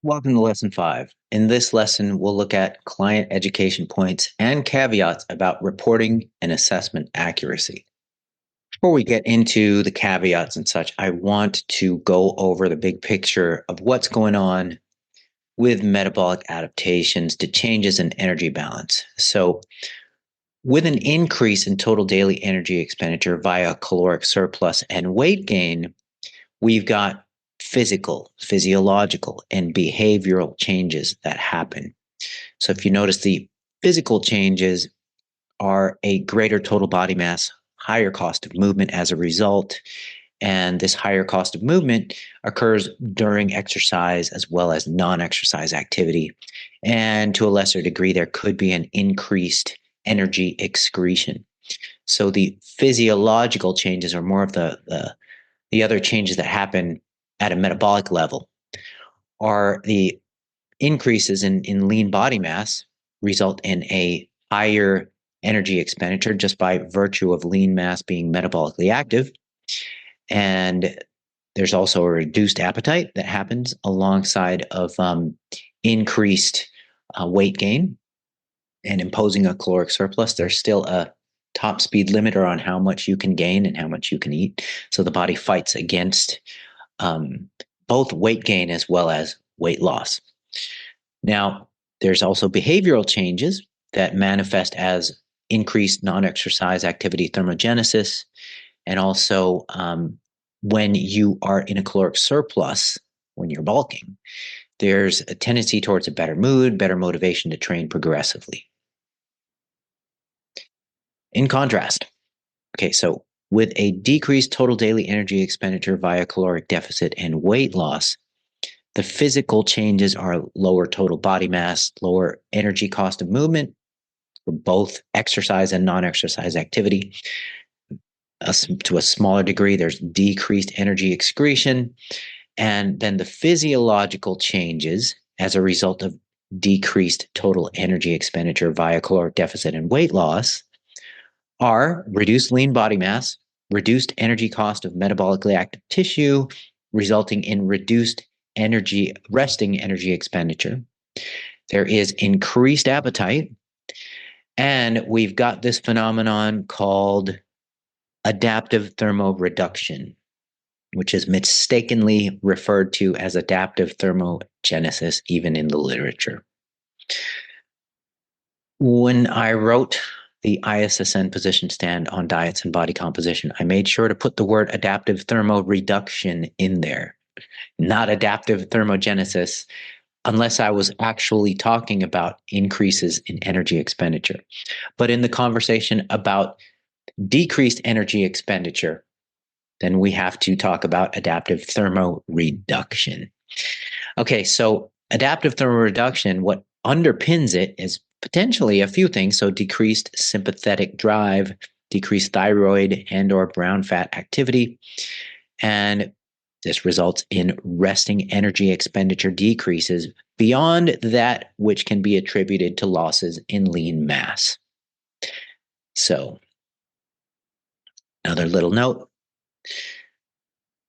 Welcome to Lesson 5. In this lesson, we'll look at client education points and caveats about reporting and assessment accuracy. Before we get into the caveats and such, I want to go over the big picture of what's going on with metabolic adaptations to changes in energy balance. So, with an increase in total daily energy expenditure via caloric surplus and weight gain, we've got physiological, and behavioral changes that happen. So if you notice, the physical changes are a greater total body mass, higher cost of movement as a result. And this higher cost of movement occurs during exercise as well as non-exercise activity. And to a lesser degree, there could be an increased energy excretion. So the physiological changes are more of the other changes that happen at a metabolic level. Are the increases in lean body mass result in a higher energy expenditure just by virtue of lean mass being metabolically active. And there's also a reduced appetite that happens alongside of increased weight gain and imposing a caloric surplus. There's still a top speed limiter on how much you can gain and how much you can eat. So the body fights against both weight gain as well as weight loss. Now, there's also behavioral changes that manifest as increased non-exercise activity thermogenesis, and also when you are in a caloric surplus, when you're bulking, there's a tendency towards a better mood, better motivation to train progressively. In contrast, okay, so with a decreased total daily energy expenditure via caloric deficit and weight loss, the physical changes are lower total body mass, lower energy cost of movement for both exercise and non-exercise activity. To a smaller degree, there's decreased energy excretion. And then the physiological changes as a result of decreased total energy expenditure via caloric deficit and weight loss are reduced lean body mass, reduced energy cost of metabolically active tissue, resulting in reduced resting energy expenditure. There is increased appetite, and we've got this phenomenon called adaptive thermoreduction, which is mistakenly referred to as adaptive thermogenesis, even in the literature. When I wrote the ISSN position stand on diets and body composition, I made sure to put the word adaptive thermoreduction in there, not adaptive thermogenesis, unless I was actually talking about increases in energy expenditure. But in the conversation about decreased energy expenditure, then we have to talk about adaptive thermoreduction. Okay, so adaptive thermoreduction, what underpins it is potentially a few things. So decreased sympathetic drive, decreased thyroid and or brown fat activity. And this results in resting energy expenditure decreases beyond that which can be attributed to losses in lean mass. So, another little note.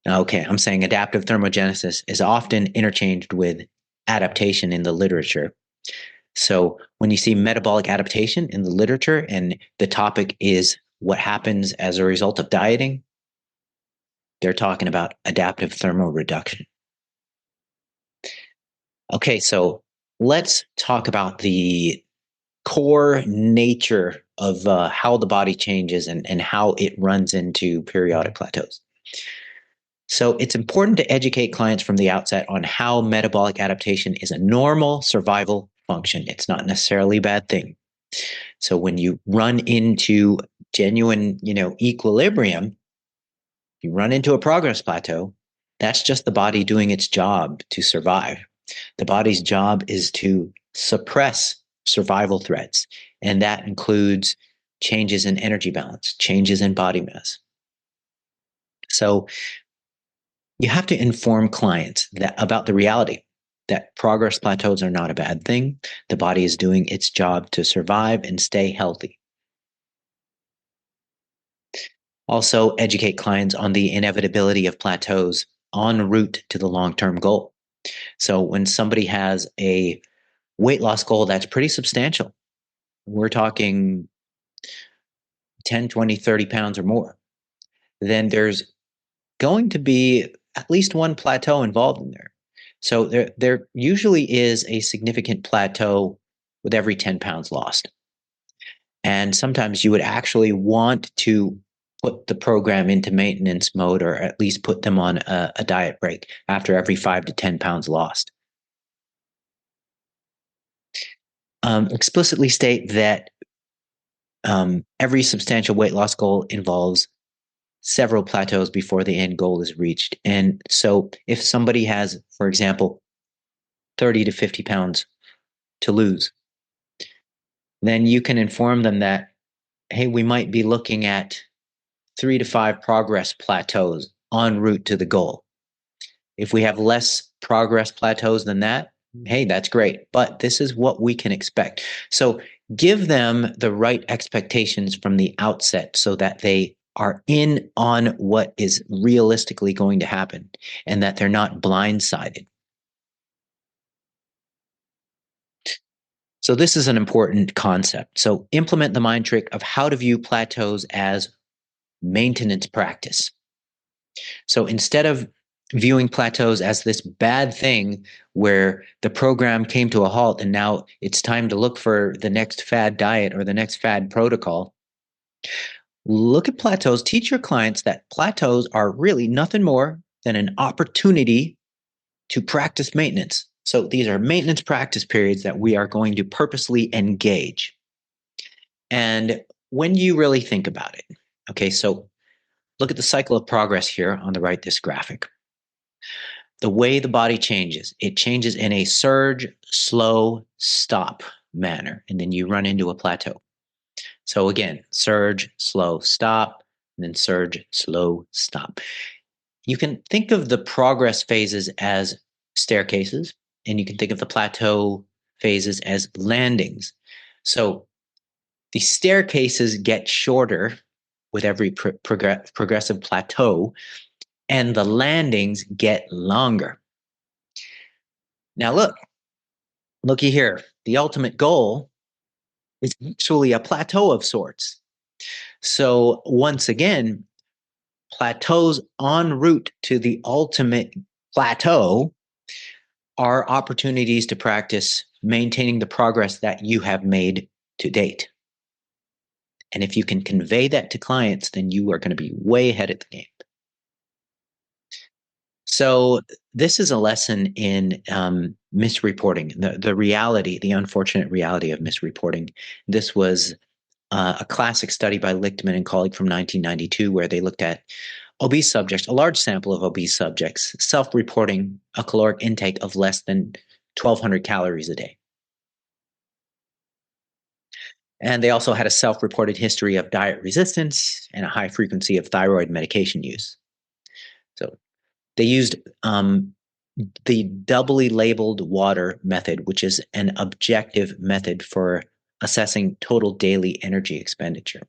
Okay, I'm saying adaptive thermogenesis is often interchanged with adaptation in the literature. So when you see metabolic adaptation in the literature and the topic is what happens as a result of dieting, they're talking about adaptive thermoreduction. Okay, so let's talk about the core nature of how the body changes and how it runs into periodic plateaus. So it's important to educate clients from the outset on how metabolic adaptation is a normal survival function. It's not necessarily a bad thing. So when you run into genuine, equilibrium, you run into a progress plateau, that's just the body doing its job to survive. The body's job is to suppress survival threats, and that includes changes in energy balance, changes in body mass. So you have to inform clients about the reality that progress plateaus are not a bad thing. The body is doing its job to survive and stay healthy. Also, educate clients on the inevitability of plateaus en route to the long-term goal. So when somebody has a weight loss goal that's pretty substantial, we're talking 10, 20, 30 pounds or more, then there's going to be at least one plateau involved in there. So there usually is a significant plateau with every 10 pounds lost. And sometimes you would actually want to put the program into maintenance mode, or at least put them on a diet break after every 5 to 10 pounds lost. Explicitly state that every substantial weight loss goal involves several plateaus before the end goal is reached. And so if somebody has, for example, 30 to 50 pounds to lose, then you can inform them that, hey, we might be looking at 3 to 5 progress plateaus en route to the goal. If we have less progress plateaus than that, hey, that's great. But this is what we can expect. So give them the right expectations from the outset so that they are in on what is realistically going to happen and that they're not blindsided. So this is an important concept. So implement the mind trick of how to view plateaus as maintenance practice. So instead of viewing plateaus as this bad thing where the program came to a halt and now it's time to look for the next fad diet or the next fad protocol, look at plateaus. Teach your clients that plateaus are really nothing more than an opportunity to practice maintenance. So these are maintenance practice periods that we are going to purposely engage. And when you really think about it, okay, so look at the cycle of progress here on the right, this graphic. The way the body changes, it changes in a surge, slow, stop manner, and then you run into a plateau. So again, surge, slow, stop, and then surge, slow, stop. You can think of the progress phases as staircases, and you can think of the plateau phases as landings. So the staircases get shorter with every progressive plateau, and the landings get longer. Now looky here. The ultimate goal is actually a plateau of sorts. So once again, plateaus en route to the ultimate plateau are opportunities to practice maintaining the progress that you have made to date. And if you can convey that to clients, then you are going to be way ahead of the game. So this is a lesson in misreporting, the reality, the unfortunate reality of misreporting. This was a classic study by Lichtman and colleague from 1992, where they looked at obese subjects, a large sample of obese subjects, self-reporting a caloric intake of less than 1,200 calories a day. And they also had a self-reported history of diet resistance and a high frequency of thyroid medication use. So they used the doubly labeled water method, which is an objective method for assessing total daily energy expenditure.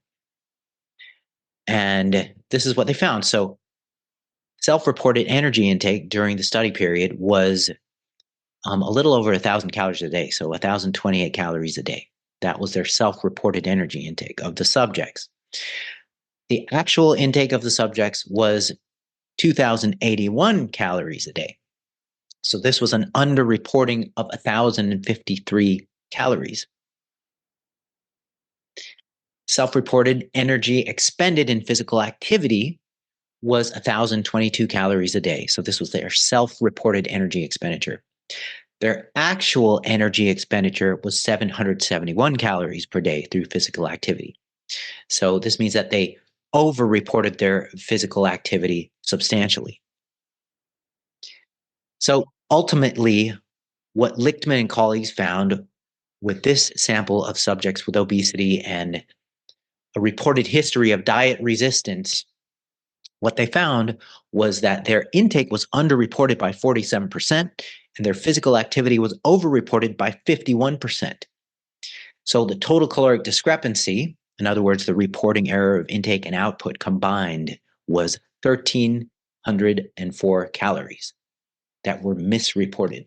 And this is what they found. So self-reported energy intake during the study period was a little over 1,000 calories a day, so 1,028 calories a day. That was their self-reported energy intake of the subjects. The actual intake of the subjects was 2,081 calories a day. So this was an underreporting of 1,053 calories. Self-reported energy expended in physical activity was 1,022 calories a day. So this was their self-reported energy expenditure. Their actual energy expenditure was 771 calories per day through physical activity. So this means that they over-reported their physical activity substantially. So ultimately, what Lichtman and colleagues found with this sample of subjects with obesity and a reported history of diet resistance, what they found was that their intake was underreported by 47%, and their physical activity was overreported by 51%. So the total caloric discrepancy, in other words, the reporting error of intake and output combined, was 1,304 calories. that were misreported.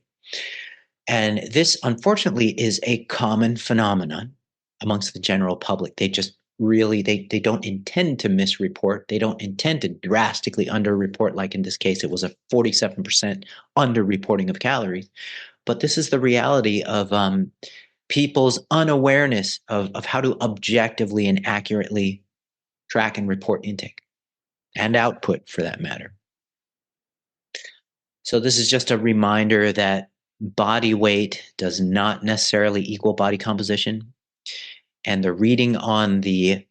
And this, unfortunately, is a common phenomenon amongst the general public. They just really, they don't intend to misreport. They don't intend to drastically underreport, like in this case, it was a 47% underreporting of calories. But this is the reality of people's unawareness of how to objectively and accurately track and report intake and output for that matter. So this is just a reminder that body weight does not necessarily equal body composition, and the reading on the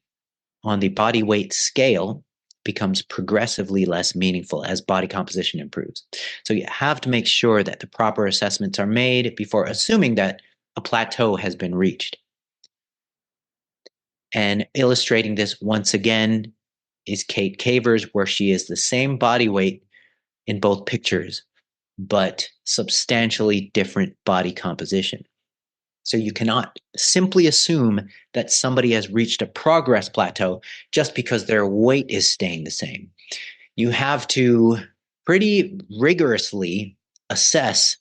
body weight scale becomes progressively less meaningful as body composition improves. So you have to make sure that the proper assessments are made before assuming that a plateau has been reached. And illustrating this once again is Kate Cavers, where she is the same body weight in both pictures, but substantially different body composition. So you cannot simply assume that somebody has reached a progress plateau just because their weight is staying the same. You have to pretty rigorously assess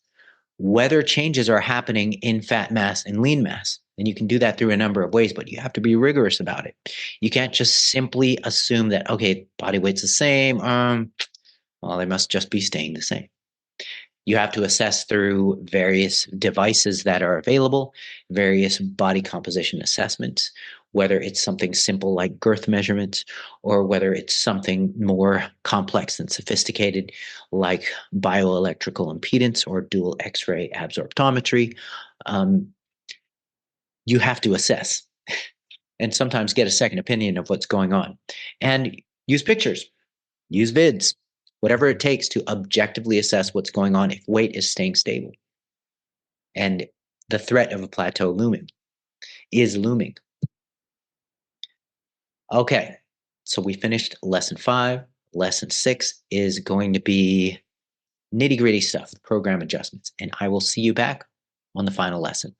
whether changes are happening in fat mass and lean mass. And you can do that through a number of ways, but you have to be rigorous about it. You can't just simply assume that, okay, body weight's the same. Well, they must just be staying the same. You have to assess through various devices that are available, various body composition assessments, whether it's something simple like girth measurements, or whether it's something more complex and sophisticated like bioelectrical impedance or dual X-ray absorptiometry. You have to assess and sometimes get a second opinion of what's going on. And use pictures, use vids, whatever it takes to objectively assess what's going on if weight is staying stable. And the threat of a plateau is looming. Okay, so we finished lesson 5. Lesson 6 is going to be nitty-gritty stuff, program adjustments. And I will see you back on the final lesson.